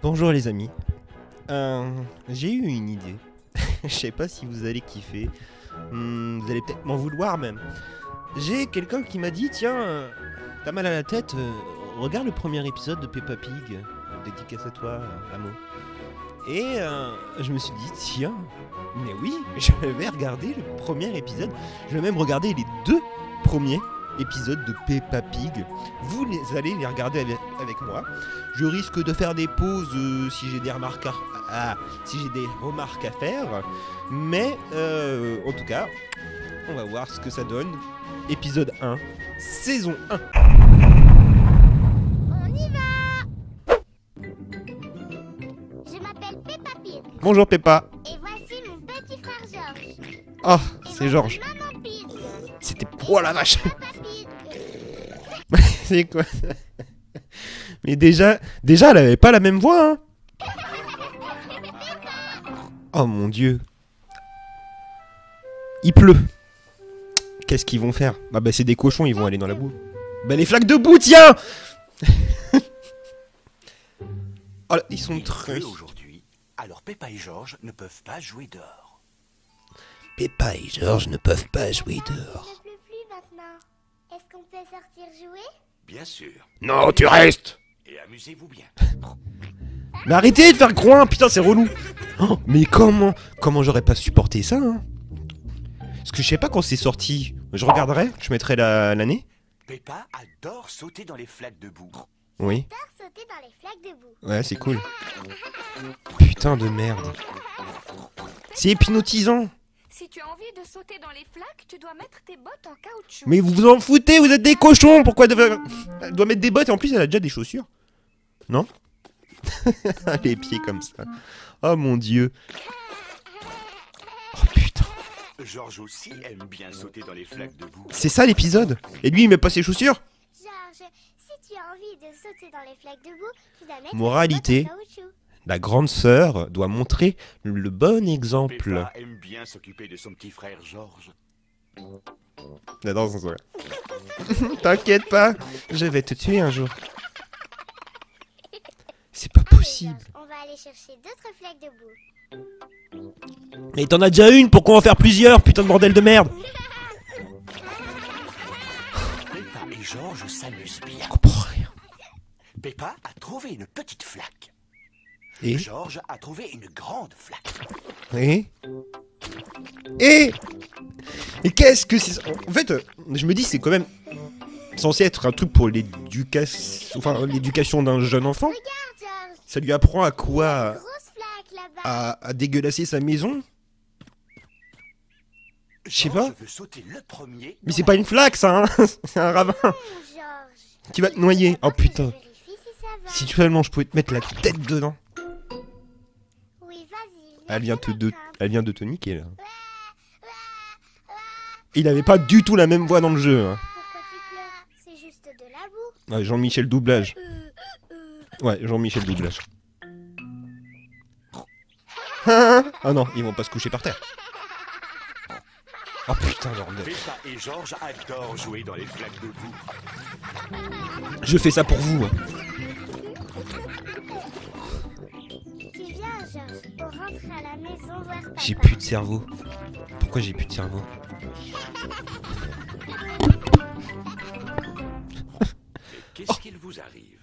Bonjour les amis. J'ai eu une idée. Je sais pas si vous allez kiffer. Vous allez peut-être m'en vouloir même. J'ai quelqu'un qui m'a dit tiens, t'as mal à la tête, regarde le premier épisode de Peppa Pig. Dédicace à toi, Amo. Et je me suis dit tiens, mais oui, je vais regarder le premier épisode. Je vais même regarder les 2 premiers épisodes de Peppa Pig. Vous allez les regarder avec moi. Je risque de faire des pauses si j'ai des remarques à faire. Mais en tout cas, on va voir ce que ça donne. Épisode 1, saison 1. On y va! Je m'appelle Peppa Pig. Bonjour Peppa. Et voici mon petit frère Georges. Ah, Et c'est Georges. Maman Pig. C'était... Oh la vache. Peppa Pig. C'est quoi ça? Mais déjà, elle avait pas la même voix, hein. Oh mon dieu. Il pleut. Qu'est-ce qu'ils vont faire? Bah c'est des cochons, ils vont aller dans la boue. Bah les flaques de boue, tiens. Oh là, ils sont très... aujourd'hui, alors Peppa et Georges ne peuvent pas jouer dehors. Peppa et Georges ne peuvent pas jouer dehors. Il ne pleut plus maintenant. Est-ce qu'on peut sortir jouer? Bien sûr. Non, tu restes. Et amusez-vous bien. Mais arrêtez de faire groin, putain, c'est relou. Oh, mais comment j'aurais pas supporté ça, hein? Parce que je sais pas quand c'est sorti. Je regarderai, je mettrai l'année. Peppa adore sauter dans les flaques de boue. Oui. J'adore sauter dans les flaques de boue. Ouais, c'est cool. Putain de merde. C'est hypnotisant. Si tu as envie de sauter dans les flaques, tu dois mettre tes bottes en caoutchouc. Mais vous vous en foutez, vous êtes des cochons. Pourquoi elle doit mettre des bottes et en plus elle a déjà des chaussures? Non? Les pieds comme ça. Oh mon dieu. Oh putain. Georges aussi aime bien sauter dans les flaques de boue. C'est ça l'épisode? Et lui il met pas ses chaussures? Georges, si tu as envie de sauter dans les flaques de boue, tu dois mettre Moralité. tes bottes en caoutchouc. La grande sœur doit montrer le bon exemple. Peppa aime bien s'occuper de son petit frère Georges. J'adore son sourire. T'inquiète pas, je vais te tuer un jour. C'est pas possible. On va aller chercher d'autres flaques de boue. Mais t'en as déjà une, pourquoi en faire plusieurs? Putain de bordel de merde. Peppa et Georges s'amusent bien. Je comprends rien. Peppa a trouvé une petite flaque. Et Georges a trouvé une grande flaque. Et Et qu'est-ce que c'est? En fait, je me dis c'est quand même censé être un truc pour l'éducation d'un jeune enfant. Regarde, Georges, Ça lui apprend à quoi? grosse flaque là-bas. À dégueulasser sa maison? Je sais pas. Georges veut sauter le premier. Mais c'est pas une flaque ça, hein. C'est un ravin. Georges. Tu vas te noyer. Oh putain. Je vérifie si ça va. Si seulement je pouvais te mettre la tête dedans. Oui, vas-y. Elle vient laisse-moi de craindre. te niquer là. Il avait pas du tout la même voix dans le jeu, hein. Pourquoi tu pleures? C'est juste de la boue. Ouais, Jean-Michel doublage. Ouais, Jean-Michel doublage. Ah non, ils vont pas se coucher par terre. Oh putain, bordel. Peppa et Georges adorent jouer dans les flaques de boue. Je fais ça pour vous. Hein. Tu viens, Georges. On rentre à la maison voir papa. J'ai plus de cerveau. Pourquoi j'ai plus de cerveau? Qu'est-ce qu'il vous arrive?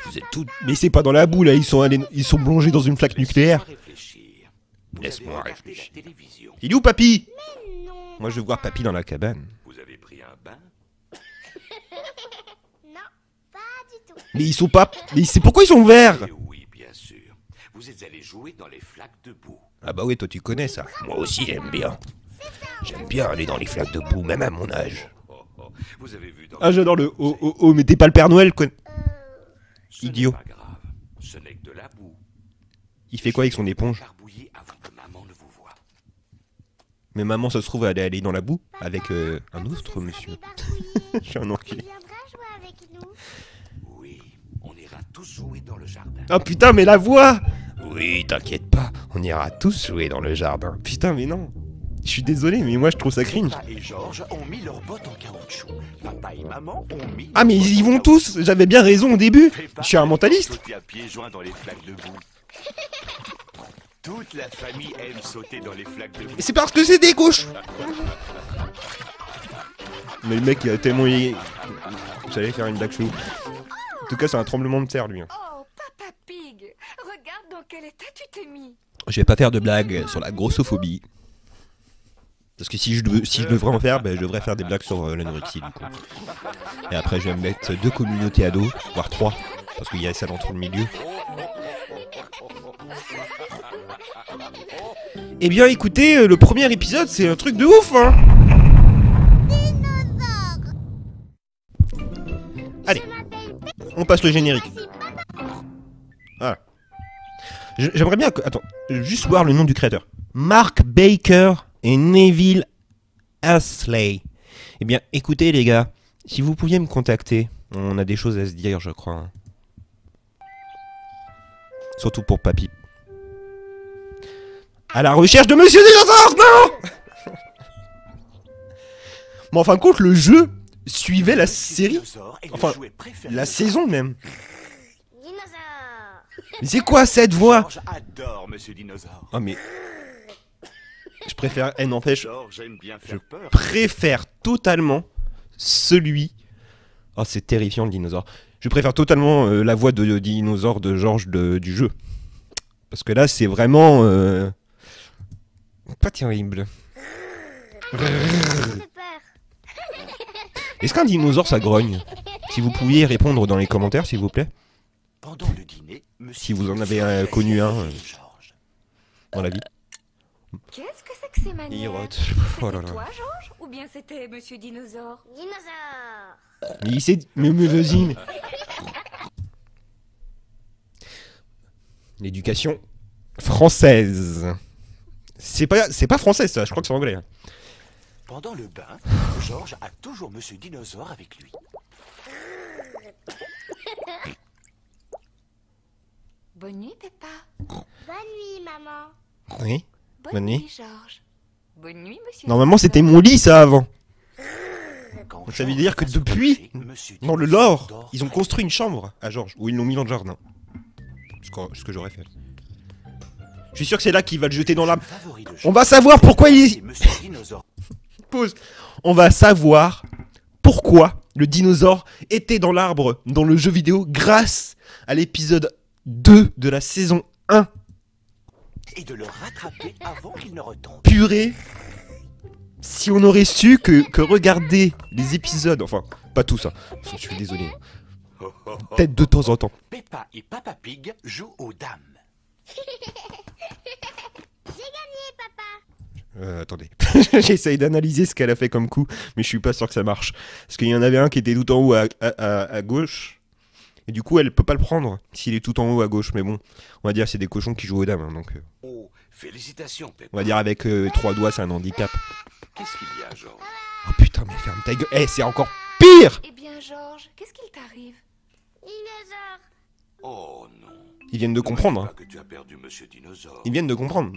Vous êtes tout... Mais c'est pas dans la boue là, ils sont plongés dans une flaque nucléaire. Réfléchir. Laisse-moi Vous avez regardé réfléchir. la télévision. Il est où Papy? Non. Moi je veux voir Papy dans la cabane. Vous avez pris un bain. Non, pas du tout. Mais ils sont pas... Mais c'est pourquoi ils sont verts? Eh oui, bien sûr. Vous êtes allé jouer dans les flaques de boue. Ah bah oui, toi tu connais ça. Moi aussi j'aime bien. J'aime bien aller dans les flaques de boue, même à mon âge. Oh, oh. Vous avez vu dans Ah j'adore le oh oh oh, mais t'es pas le Père Noël quoi. Ce idiot. n'est pas grave. Ce n'est que de la boue. Il fait quoi avec son éponge? Barbouiller avant que maman ne vous voie. Mais maman ça se trouve elle est allée dans la boue avec un autre monsieur. Je suis un Tu enculé. viendras jouer avec nous. Oui, on ira tous jouer dans le jardin. Oh putain mais la voix! Oui t'inquiète pas, on ira tous jouer dans le jardin. Putain mais non. Je suis désolé, mais moi je trouve ça cringe. Peppa et Georges ont mis leurs bottes en caoutchouc. Papa et maman ont mis... Ah mais leurs ils y bottes en vont caoutchouc. tous, j'avais bien raison au début. Peppa Je suis un a mentaliste. sauté à pieds joints dans les flaques de boue. Toute la famille aime sauter dans les flaques de boue. Et c'est parce que c'est des gauches. Mais le mec il a tellement... J'allais faire une blague chelou. En tout cas c'est un tremblement de terre lui. Oh, Papa Pig, regarde dans quel état tu t'es mis. Je vais pas faire de blague sur la grossophobie. Parce que si je devrais en faire, ben, je devrais faire des blagues sur l'anorexie du coup. Et après je vais me mettre 2 communautés ados, voire 3. Parce qu'il y a celle entre le milieu. Eh bien écoutez, le premier épisode c'est un truc de ouf hein. Allez, on passe le générique. Voilà. J'aimerais bien... Attends, juste voir le nom du créateur. Mark Baker et Neville Astley. Eh bien, écoutez les gars, si vous pouviez me contacter, on a des choses à se dire, je crois. Hein. Surtout pour Papy. À la recherche de Monsieur Dinosaure, non. Mais en fin de compte, le jeu suivait la série. Enfin, la saison même. Dinosaure. Mais c'est quoi cette voix? Georges adore Monsieur Dinosaure. Oh mais... Je préfère... Elle n'empêche... Georges aime bien faire peur. préfère totalement celui... Oh, c'est terrifiant le dinosaure. Je préfère totalement la voix de dinosaure de Georges du jeu. Parce que là, c'est vraiment... pas terrible. J'ai peur. Est-ce qu'un dinosaure, ça grogne? Si vous pouviez répondre dans les commentaires, s'il vous plaît. Pendant le dîner, Monsieur Si vous en avez Dinosaure connu un Georges. dans la vie. Qu'est-ce que c'est que ces manières? Il rote. C'était Oh là là. toi, Georges, ou bien c'était Monsieur Dinosaure? Dinosaure. Mais il sait... Mais vas-y, mais... L'éducation française. C'est pas français ça, je crois que c'est anglais. Pendant le bain, Georges a toujours Monsieur Dinosaure avec lui. Bonne nuit, Peppa. Bonne nuit, maman. Oui. Bonne, Bonne nuit. nuit, Georges. Bonne nuit, Monsieur Normalement Dinosaure. c'était mon lit ça avant. Quand Ça veut Georges dire que va se depuis, coucher, Monsieur dans le Dinosaure lore, dort ils ont près. construit une chambre à Georges, où ils l'ont mis dans le jardin. Ce que j'aurais fait. Je suis sûr que c'est là qu'il va le jeter dans l'arbre. Favori de On Georges, va savoir pourquoi il... c'est Monsieur Dinosaure. Pause. On va savoir pourquoi le dinosaure était dans l'arbre dans le jeu vidéo grâce à l'épisode 2 de la saison 1. Et de le rattraper avant qu'il ne retombe. Purée. Si on aurait su que regarder les épisodes, enfin, pas tout ça, je suis désolé, peut-être de temps en temps. Peppa et Papa Pig jouent aux dames. Attendez, j'essaye d'analyser ce qu'elle a fait comme coup, mais je suis pas sûr que ça marche. Parce qu'il y en avait un qui était tout en haut à gauche, et du coup elle peut pas le prendre s'il est tout en haut à gauche, mais bon, on va dire c'est des cochons qui jouent aux dames, hein, donc Oh, félicitations, Peppa. on va dire avec 3 doigts c'est un handicap. Qu'est-ce qu'il y a, Georges? Oh putain mais ferme ta gueule, eh c'est encore pire. Eh bien, Georges, qu'est-ce qu'il t'arrive? Dinosaure. Oh non. Ils viennent de comprendre, Ne hein. dis pas que tu as perdu Monsieur Dinosaure. Ils viennent de comprendre.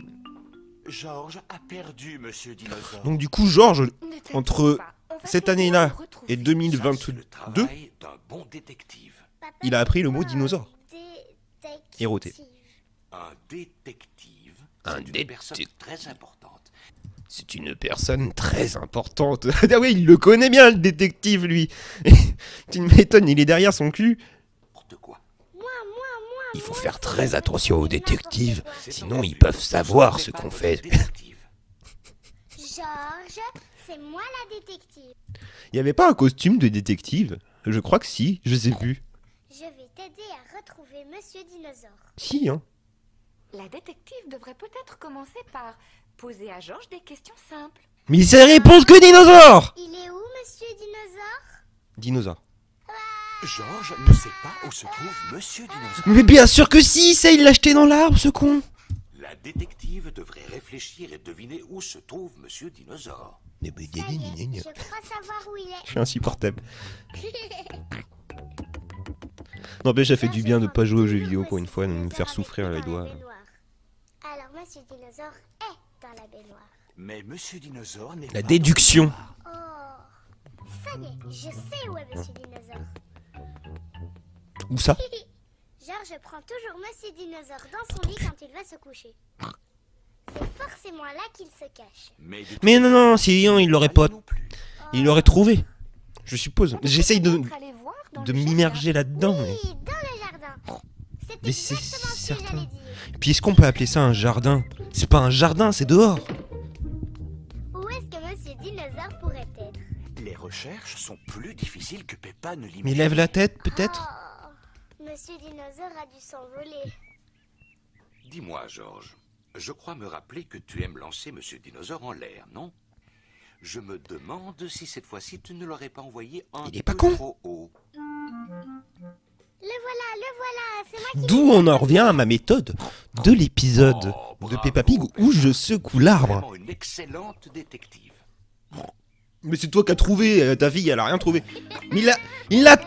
Georges a perdu Monsieur Dinosaure. Donc du coup Georges, Ne t'inquiète entre pas, on va cette t'aider année-là à le retrouver. et Ça, c'est 2022, le travail d'un bon détective. Papa, il a appris le mot c'est dinosaure. détective. Éroté. Un détective, Un c'est une détective. personne très importante. C'est une personne très importante. Ah oui, il le connaît bien, le détective, lui. Tu m'étonnes, il est derrière son cul. N'importe quoi. Moi. Il faut faire très attention aux détectives, C'est sinon entendu. ils peuvent Vous savoir savez ce pas qu'on de fait. détective. Georges, c'est moi la détective. Il n'y avait pas un costume de détective? Je crois que si, je sais plus. Je vais t'aider à retrouver Monsieur Dinosaure. Si, hein. La détective devrait peut-être commencer par poser à Georges des questions simples. Mais c'est réponse que dinosaure. Il est où, Monsieur Dinosaure? Dinosaure. Georges ne sait pas où se trouve Monsieur Dinosaure. Mais bien sûr que si, c'est il l'a jeté dans l'arbre, ce con. La détective devrait réfléchir et deviner où se trouve Monsieur Dinosaure. Ça y est, je crois savoir où il Je suis insupportable. N'empêche, ça fait du bien de pas jouer aux jeux vidéo pour une fois, de me faire souffrir les doigts. Alors, Monsieur Dinosaure est dans la baignoire. Mais Monsieur Dinosaure n'est La pas déduction. Oh, ça y est, je sais où est Monsieur Dinosaure. Où ça? Georges prend toujours Monsieur Dinosaure dans son lit quand il va se coucher. C'est forcément là qu'il se cache. Mais non, sinon il l'aurait pas. non plus. Il l'aurait trouvé. Je suppose. J'essaye de Peut-être aller voir dans le m'immerger là-dedans. Mais... Oui, dans le jardin. C'est Mais c'est exactement ce que certain. j'allais dire. Puis est-ce qu'on peut appeler ça un jardin? C'est pas un jardin, c'est dehors. Où est-ce que Monsieur Dinosaure pourrait être? Les recherches sont plus difficiles que Peppa ne l'imagine. Mais lève la tête, peut-être? Oh, Monsieur Dinosaure a dû s'envoler. Dis-moi, Georges, je crois me rappeler que tu aimes lancer Monsieur Dinosaure en l'air, non? Je me demande si cette fois-ci tu ne l'aurais pas envoyé un Il est pas peu con. trop haut. Le voilà, c'est moi qui... D'où on en revient à ma méthode de l'épisode Oh, de bravo, Peppa Pig où je secoue l'arbre. Vraiment une excellente détective. Mais c'est toi qui as trouvé, ta fille elle a rien trouvé. Mais il l'a...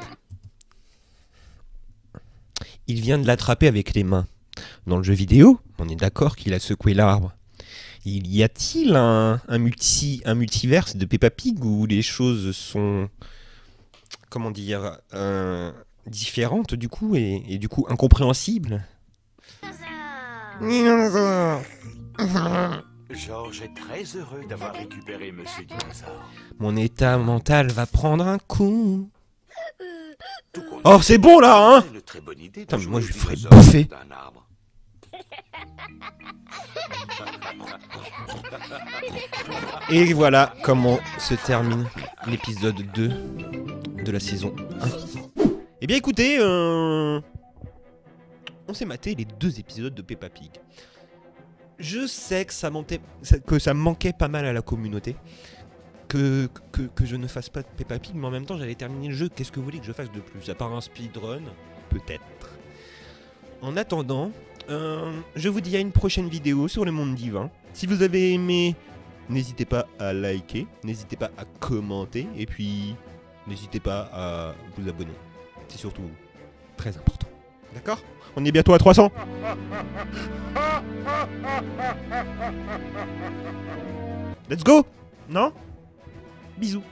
Il vient de l'attraper avec les mains. Dans le jeu vidéo, on est d'accord qu'il a secoué l'arbre. Y a-t-il un multiverse de Peppa Pig où les choses sont, comment dire, différentes du coup et du coup incompréhensibles? Georges est très heureux d'avoir récupéré Monsieur Dinosaure. Mon état mental va prendre un coup. Tout compte Oh, c'est bon là, hein? c'est une très bonne idée de Putain, mais moi, jouer je le ferais dinosaure bouffer. d'un arbre. Et voilà comment se termine l'épisode 2 de la saison 1. Eh bien écoutez, on s'est maté les 2 épisodes de Peppa Pig. Je sais que ça manquait pas mal à la communauté. Que je ne fasse pas de Peppa Pig, mais en même temps j'allais terminer le jeu. Qu'est-ce que vous voulez que je fasse de plus? À part un speedrun? Peut-être. En attendant, je vous dis à une prochaine vidéo sur le monde divin. Si vous avez aimé, n'hésitez pas à liker, n'hésitez pas à commenter, et puis n'hésitez pas à vous abonner. C'est surtout très important. D'accord? On est bientôt à 300. Let's go! Non? Bisous.